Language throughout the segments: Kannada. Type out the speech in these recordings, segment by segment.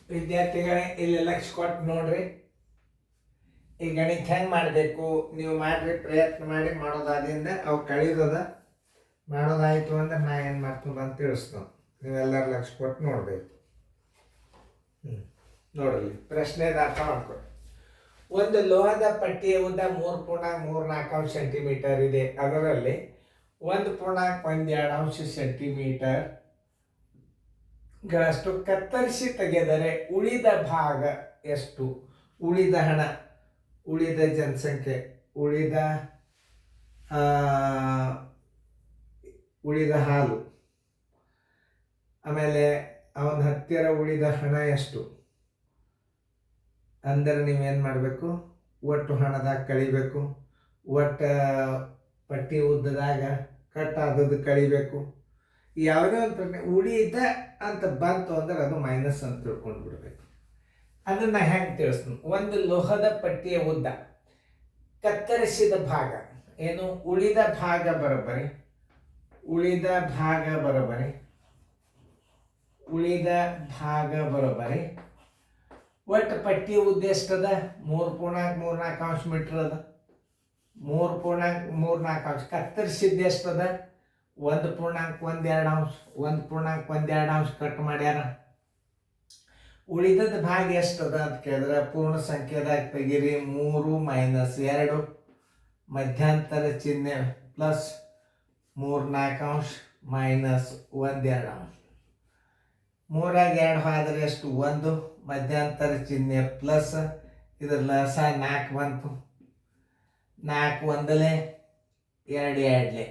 ವಿದ್ಯಾರ್ಥಿಗಳೇ ಇಲ್ಲಿ ಲಕ್ಷ ಕೊಟ್ಟು ನೋಡ್ರಿ. ಈ ಗಣಿತ ಹೆಂಗೆ ಮಾಡಬೇಕು ನೀವು ಮಾಡ್ರಿ, ಪ್ರಯತ್ನ ಮಾಡಿ ಮಾಡೋದಾದಿಂದ ಅವು ಕಳೀತದ. ಮಾಡೋದಾಯಿತು ಅಂದ್ರೆ ನಾ ಏನು ಮಾಡ್ತೀನಿ ಅಂತ ತಿಳಿಸ್ತೀನಿ. ನೀವೆಲ್ಲರೂ ಲಕ್ಷ ಕೊಟ್ಟು ನೋಡಬೇಕು. ನೋಡಲಿ ಪ್ರಶ್ನೆದ ಅರ್ಥ ಮಾಡ್ಕೊಡಿ. ಒಂದು ಲೋಹದ ಪಟ್ಟಿಯ ಉದ್ದ 3.34 ಸೆಂಟಿಮೀಟರ್ ಇದೆ. ಅದರಲ್ಲಿ 1.12 ಸೆಂಟಿಮೀಟರ್ ಗಳಷ್ಟು ಕತ್ತರಿಸಿ ತೆಗೆದರೆ ಉಳಿದ ಭಾಗ ಎಷ್ಟು? ಉಳಿದ ಹಣ, ಉಳಿದ ಜನಸಂಖ್ಯೆ, ಉಳಿದ ಹಾಲು, ಆಮೇಲೆ ಅವನ ಹತ್ತಿರ ಉಳಿದ ಹಣ ಎಷ್ಟು ಅಂದರೆ ನೀವೇನು ಮಾಡಬೇಕು? ಒಟ್ಟು ಹಣದಾಗ ಕಳಿಬೇಕು, ಒಟ್ಟು ಪಟ್ಟಿ ಉದ್ದದಾಗ ಕಟ್ಟಾದದ್ದು ಕಳಿಬೇಕು. ಯಾವುದೇ ಒಂದು ಪ್ರಶ್ನೆ ಉಳಿದ ಅಂತ ಬಂತು ಅಂದ್ರೆ ಅದು ಮೈನಸ್ ಅಂತ ತಿಳ್ಕೊಂಡು ಬಿಡಬೇಕು. ಅದನ್ನು ಹೆಂಗೆ ತಿಳಿಸ್ತೀನಿ? ಒಂದು ಲೋಹದ ಪಟ್ಟಿಯ ಉದ್ದ ಕತ್ತರಿಸಿದ ಭಾಗ ಏನು? ಉಳಿದ ಭಾಗ ಬರೋಬ್ಬರಿ, ಉಳಿದ ಭಾಗ ಬರೋಬ್ಬರಿ, ಉಳಿದ ಭಾಗ ಬರೋಬ್ಬರಿ. ಒಟ್ಟು ಪಟ್ಟಿ ಉದ್ದ ಎಷ್ಟದ? 3.34 ಮೀಟರ್ ಅದ. 3.34. ಕತ್ತರಿಸಿದ್ದು ಎಷ್ಟದ? 1.12. 1.12 ಕಟ್ ಮಾಡ್ಯಾರ. ಉಳಿದದ ಭಾಗ ಎಷ್ಟದ ಅಂತ ಕೇಳಿದ್ರೆ ಪೂರ್ಣ ಸಂಖ್ಯೆದಾಗ ತೆಗೀರಿ. 3 - 2 ಮಧ್ಯಂತರ ಚಿಹ್ನೆ ಪ್ಲಸ್ 3.4 ಮೈನಸ್ 1.2. 3 2 ಆದ್ರೆ ಎಷ್ಟು? 1 ಮಧ್ಯಂತರ ಚಿಹ್ನೆ ಪ್ಲಸ್ ಇದ್ರ ಲಸ 4 ಬಂತು. 4 1 2 2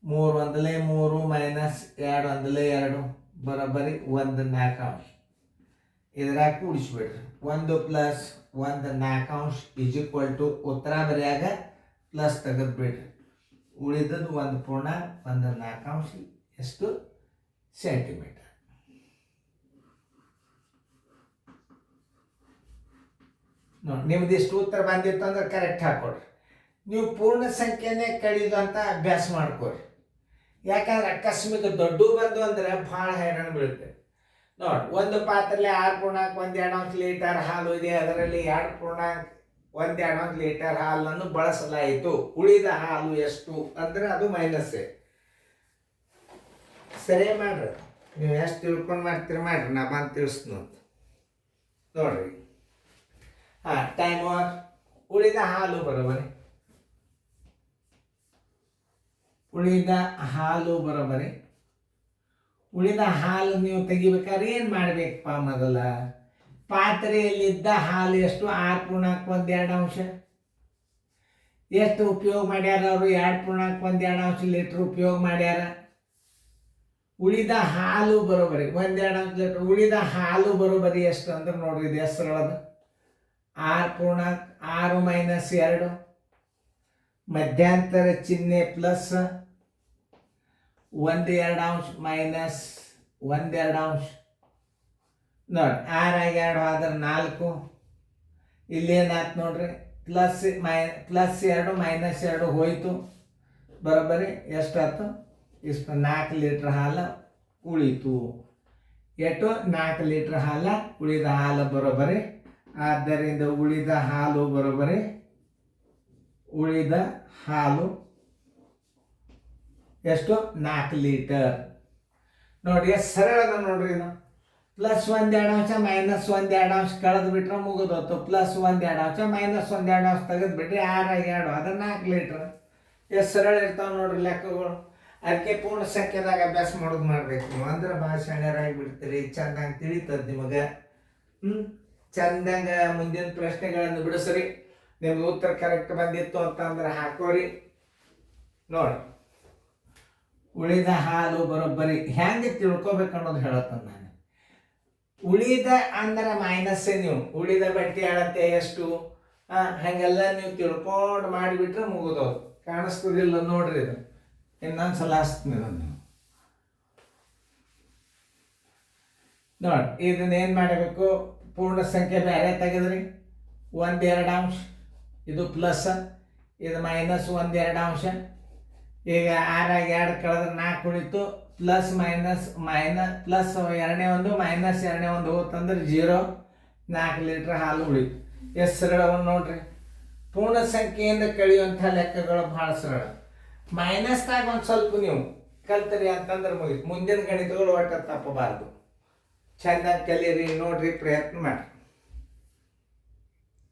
3 1 3 ಮೈನಸ್ 2 1 2 ಬರೋಬ್ಬರಿ 1.4. ಇದ್ರಾಗ ಕೂಡಿಸ್ಬಿಡ್ರಿ. 1 ಪ್ಲಸ್ 1.4 ಈಸ್ ಈಕ್ವಲ್ ಟು ಉತ್ತರ ಬರೆಯಾಗ ಪ್ಲಸ್ ತೆಗೆದು ಬಿಡ್ರಿ. ಉಳಿದದ್ದು 1.14 ಎಷ್ಟು ಸೆಂಟಿಮೀಟರ್. ನೋಡಿ ನಿಮ್ದು ಇಷ್ಟು ಉತ್ತರ ಬಂದಿತ್ತು ಅಂದ್ರೆ ಕರೆಕ್ಟ್ ಹಾಕೊಡ್ರಿ. ನೀವು ಪೂರ್ಣ ಸಂಖ್ಯೆನೇ ಕಳೀದು ಅಂತ ಅಭ್ಯಾಸ ಮಾಡ್ಕೊರಿ. ಯಾಕಂದ್ರೆ ಅಕಸ್ಮಾತ್ ದೊಡ್ಡ ಬಂದು ಅಂದ್ರೆ ಭಾಳ ಹೈರಾಣ ಬೀಳುತ್ತೆ. ನೋಡಿ, ಒಂದು ಪಾತ್ರೆಯಲ್ಲಿ 6.12 ಲೀಟರ್ ಹಾಲು ಇದೆ. ಅದರಲ್ಲಿ 2.12 ಲೀಟರ್ ಹಾಲನ್ನು ಬಳಸಲಾಯಿತು. ಉಳಿದ ಹಾಲು ಎಷ್ಟು ಅಂದ್ರೆ ಅದು ಮೈನಸ್. ಸರಿ ಮಾಡ್ರಿ. ನೀವು ಎಷ್ಟು ತಿಳ್ಕೊಂಡು ಮಾಡ್ತೀರಿ ಮಾಡ್ರಿ, ನಾ ಬಂದು ತಿಳಿಸ್ನು ಅಂತ ನೋಡ್ರಿ. Time over. ಉಳಿದ ಹಾಲು ಬರೋಬರಿ, ಉಳಿದ ಹಾಲು ಬರೋಬರಿ. ಉಳಿದ ಹಾಲು ನೀವು ತೆಗಿಬೇಕಾದ್ರೆ ಏನು ಮಾಡಬೇಕಪ್ಪ? ಮೊದಲ ಪಾತ್ರೆಯಲ್ಲಿದ್ದ ಹಾಲು ಎಷ್ಟು? 6.12. ಎಷ್ಟು ಉಪಯೋಗ ಮಾಡ್ಯಾರ ಅವರು? 2.12 ಲೀಟ್ರ್ ಉಪಯೋಗ ಮಾಡ್ಯಾರ. ಉಳಿದ ಹಾಲು ಬರೋಬರಿ 1.2 ಲೀಟ್ರ್. ಉಳಿದ ಹಾಲು ಬರೋಬರಿ ಎಷ್ಟು ಅಂದ್ರೆ ನೋಡ್ರಿ, ಇದು ಹೆಸರೊಳದು 6.6 ಮೈನಸ್ 2 ಮಧ್ಯಂತರ ಚಿಹ್ನೆ ಪ್ಲಸ್ 1.2 ಮೈನಸ್ 1.2. ನೋಡಿ, 6 2 ಆದ್ರೆ 4. ಇಲ್ಲೇನಾಯ್ತು ನೋಡ್ರಿ, ಪ್ಲಸ್ 2 ಮೈನಸ್ 2 ಹೋಯ್ತು. ಬರೋಬ್ಬರಿ ಎಷ್ಟಾಯ್ತು? ಇಷ್ಟು 4 ಲೀಟ್ರ್ ಹಾಲು ಉಳಿತು. ಎಷ್ಟು? 4 ಲೀಟ್ರ್ ಹಾಲು. ಉಳಿದ ಹಾಲು ಬರೋಬ್ಬರಿ. ಆದ್ದರಿಂದ ಉಳಿದ ಹಾಲು ಬರೋಬ್ಬರಿ. ಉಳಿದ ಹಾಲು ಎಷ್ಟು? 4 ಲೀಟರ್. ನೋಡಿ ಎಷ್ಟು ಸರಳ ಅದ ನೋಡ್ರಿ. ಇದು ಪ್ಲಸ್ 1.2 ಮೈನಸ್ 1.2 ಕಳೆದು ಬಿಟ್ರೆ ಮುಗಿದೋತು. ಪ್ಲಸ್ 1.2 ಮೈನಸ್ 1.2 ತೆಗೆದು ಬಿಟ್ರೆ 6 2 ಅದ 4 ಲೀಟರ್. ಎಷ್ಟು ಸರಳ ಇರ್ತಾವೆ ನೋಡ್ರಿ ಲೆಕ್ಕಗಳು. ಅದಕ್ಕೆ ಪೂರ್ಣ ಸಂಖ್ಯೆದಾಗ ಅಭ್ಯಾಸ ಮಾಡೋದು ಮಾಡ್ಬೇಕು ನೀವು. ಅಂದ್ರೆ ಭಾಳ ಶಾಣ್ಯರಾಗಿ ಬಿಡ್ತೀರಿ. ಚಂದಂಗೆ ತಿಳಿತದ ನಿಮಗೆ. ಚಂದಂಗ ಮುಂದಿನ ಪ್ರಶ್ನೆಗಳನ್ನು ಬಿಡಿಸ್ರಿ. ನಿಮ್ಗೆ ಉತ್ತರ ಕರೆಕ್ಟ್ ಬಂದಿತ್ತು ಅಂತಂದ್ರೆ ಹಾಕೋರಿ. ನೋಡಿ, ಉಳಿದ ಹಾಲು ಬರೋಬ್ಬರಿ ಹೆಂಗೆ ತಿಳ್ಕೊಬೇಕು ಅನ್ನೋದು ಹೇಳತ್ತ ನಾನು. ಉಳಿದ ಅಂದ್ರೆ ಮೈನಸ್ಸೇ. ನೀವು ಉಳಿದ ಬಟ್ಟೆ ಅಳತೆ ಎಷ್ಟು ಹಾಗೆಲ್ಲ ನೀವು ತಿಳ್ಕೊಂಡು ಮಾಡಿಬಿಟ್ರೆ ಮುಗಿದೋದು. ಕಾಣಿಸ್ತದಿಲ್ಲ ನೋಡ್ರಿ. ಇದು ಇನ್ನೊಂದ್ಸಲ ಹಚ್ತೀನಿ ನೀವು ನೋಡಿ. ಇದನ್ನ ಏನು ಮಾಡಬೇಕು? ಪೂರ್ಣ ಸಂಖ್ಯೆ ಬೇರೆ ತೆಗೆದ್ರಿ. 1.2 ಇದು ಪ್ಲಸ್, ಇದು ಮೈನಸ್ 1.2. ಈಗ 6 2 ಕಳೆದ್ರೆ 4 ಉಳಿತು. ಪ್ಲಸ್ ಪ್ಲಸ್ ಎರಡನೇ ಒಂದು ಮೈನಸ್ ಎರಡನೇ ಒಂದು ಹೋತಂದ್ರೆ 0, 4 ಲೀಟ್ರ್ ಹಾಲು ಉಳಿತು. ಎಷ್ಟು ಸರಳವನ್ನು ನೋಡ್ರಿ. ಪೂರ್ಣ ಸಂಖ್ಯೆಯಿಂದ ಕಳೆಯುವಂಥ ಲೆಕ್ಕಗಳು ಭಾಳ ಸರಳ. ಮೈನಸ್ನಾಗ ಒಂದು ಸ್ವಲ್ಪ ನೀವು ಕಲ್ತರಿ ಅಂತಂದ್ರೆ ಮುಗಿತು. ಮುಂದಿನ ಗಣಿತಗಳು ಒಟ್ಟು ತಪ್ಪಬಾರ್ದು. ಚೆಂದಾಗಿ ಕಲೀರಿ, ನೋಡ್ರಿ, ಪ್ರಯತ್ನ ಮಾಡಿ.